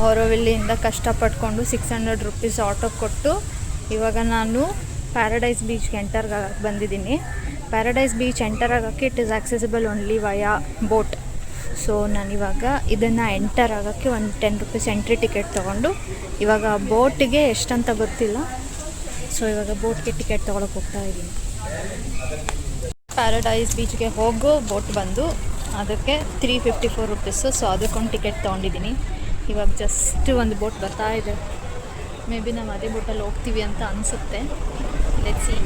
ಆರೋವಿಲ್ಲಿಂದ ಕಷ್ಟಪಟ್ಕೊಂಡು 600 rupees auto ಕೊಟ್ಟು ಇವಾಗ ನಾನು ಪ್ಯಾರಡೈಸ್ ಬೀಚ್ಗೆ ಎಂಟರ್ ಆಗಕ್ಕೆ ಬಂದಿದ್ದೀನಿ. ಪ್ಯಾರಡೈಸ್ ಬೀಚ್ ಎಂಟರ್ ಆಗೋಕ್ಕೆ it is accessible only via boat. So ನಾನಿವಾಗ ಇದನ್ನು ಎಂಟರ್ ಆಗೋಕ್ಕೆ ಒಂದು 10 ರೂಪೀಸ್ ಎಂಟ್ರಿ ಟಿಕೆಟ್ ತೊಗೊಂಡು ಇವಾಗ ಬೋಟಿಗೆ ಎಷ್ಟಂತ ಗೊತ್ತಿಲ್ಲ. ಸೊ ಇವಾಗ ಬೋಟ್ಗೆ ಟಿಕೆಟ್ ತೊಗೊಳಕ್ಕೆ ಹೋಗ್ತಾ ಇದ್ದೀನಿ. ಪ್ಯಾರಡೈಸ್ ಬೀಚ್ಗೆ ಹೋಗೋ ಬೋಟ್ ಬಂದು ಅದಕ್ಕೆ 354 ರೂಪೀಸು. ಸೊ ಅದಕ್ಕೊಂದು ಟಿಕೆಟ್ ತೊಗೊಂಡಿದ್ದೀನಿ. ಇವಾಗ ಜಸ್ಟ್ ಒಂದು ಬೋಟ್ ಬರ್ತಾ ಇದೆ. ಮೇ ಬಿ ನಾವು ಅದೇ ಬೋಟಲ್ಲಿ ಹೋಗ್ತೀವಿ ಅಂತ ಅನಿಸುತ್ತೆ. Let's see.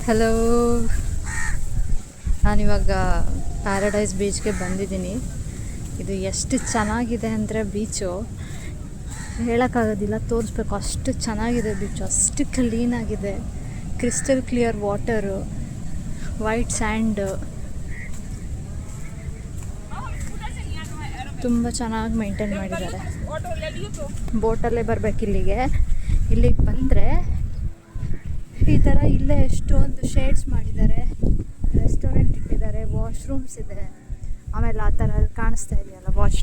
ಹಲೋ, ನಾನಿವಾಗ ಪ್ಯಾರಡೈಸ್ ಬೀಚ್ಗೆ ಬಂದಿದ್ದೀನಿ. ಇದು ಎಷ್ಟು ಚೆನ್ನಾಗಿದೆ ಅಂದರೆ ಬೀಚು ಹೇಳೋಕ್ಕಾಗೋದಿಲ್ಲ, ತೋರಿಸ್ಬೇಕು. ಅಷ್ಟು ಚೆನ್ನಾಗಿದೆ ಬೀಚು, ಅಷ್ಟು ಕ್ಲೀನಾಗಿದೆ. Crystal clear water, white sand, ತುಂಬ ಚೆನ್ನಾಗಿ ಮೇಂಟೈನ್ ಮಾಡಿದ್ದಾರೆ. ಬೋಟಲ್ಲೇ ಬರಬೇಕು ಇಲ್ಲಿಗೆ ಬಂದರೆ ಈ ಥರ ಇಲ್ಲೇ ಎಷ್ಟೊಂದು ಶೇಡ್ಸ್ ಮಾಡಿದ್ದಾರೆ, ರೆಸ್ಟೋರೆಂಟ್ ಇಟ್ಟಿದ್ದಾರೆ, ವಾಶ್ರೂಮ್ಸ್ ಇದೆ. ಆಮೇಲೆ ಆ ಥರ ಅಲ್ಲಿ ಕಾಣಿಸ್ತಾ ಇದೆಯಲ್ಲ ವಾಚ್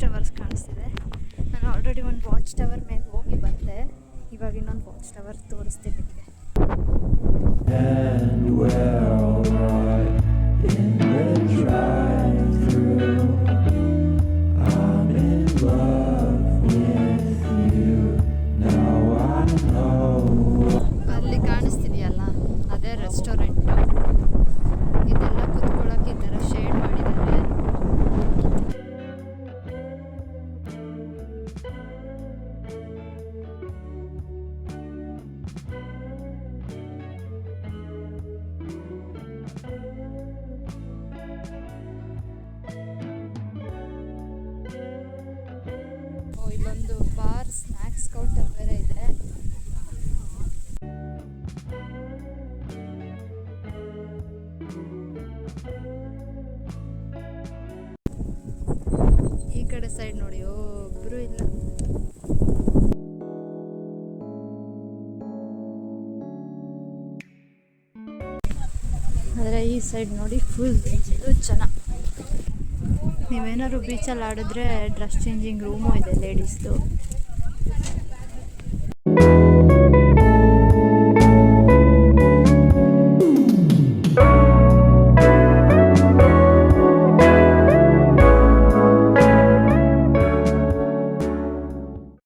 ಟವರ್ಸ್ ಕಾಣಿಸ್ತಿದೆ. ನಾನು ಆಲ್ರೆಡಿ ಒಂದು ವಾಚ್ ಟವರ್ ಮೇಲೆ ಹೋಗಿ ಬಂದೆ. ಇವಾಗ ಇನ್ನೊಂದು ವಾಚ್ ಟವರ್ ತೋರಿಸ್ತೀನಿ ನಿಮಗೆ. ಅಲ್ಲಿ ಕಾಣಿಸ್ತಿದೆಯಲ್ಲ ಅದೇ ರೆಸ್ಟೋರೆಂಟು. ಇದೆಲ್ಲ ಕುತ್ಕೊಳ್ಳೋಕೆ ಈ ಥರ ಶೇಡ್ ಮಾಡಿದ್ದಾರೆ. ಇಲ್ಲೊಂದು ಬಾರ್ ಸ್ನ್ಯಾಕ್ಸ್ ಕೌಂಟರ್ ಬೇರೆ ಇದೆ. ಈ ಕಡೆ ಸೈಡ್ ನೋಡಿ ಒಬ್ಬರು ಇಲ್ಲ. ಆದರೆ ಈ ಸೈಡ್ ನೋಡಿ ಫುಲ್ ಜನ. ನೀವೇನಾದ್ರು ಬೀಚಲ್ಲಿ ಆಡಿದ್ರೆ ಡ್ರೆಸ್ ಚೇಂಜಿಂಗ್ ರೂಮು ಇದೆ ಲೇಡೀಸ್ದು.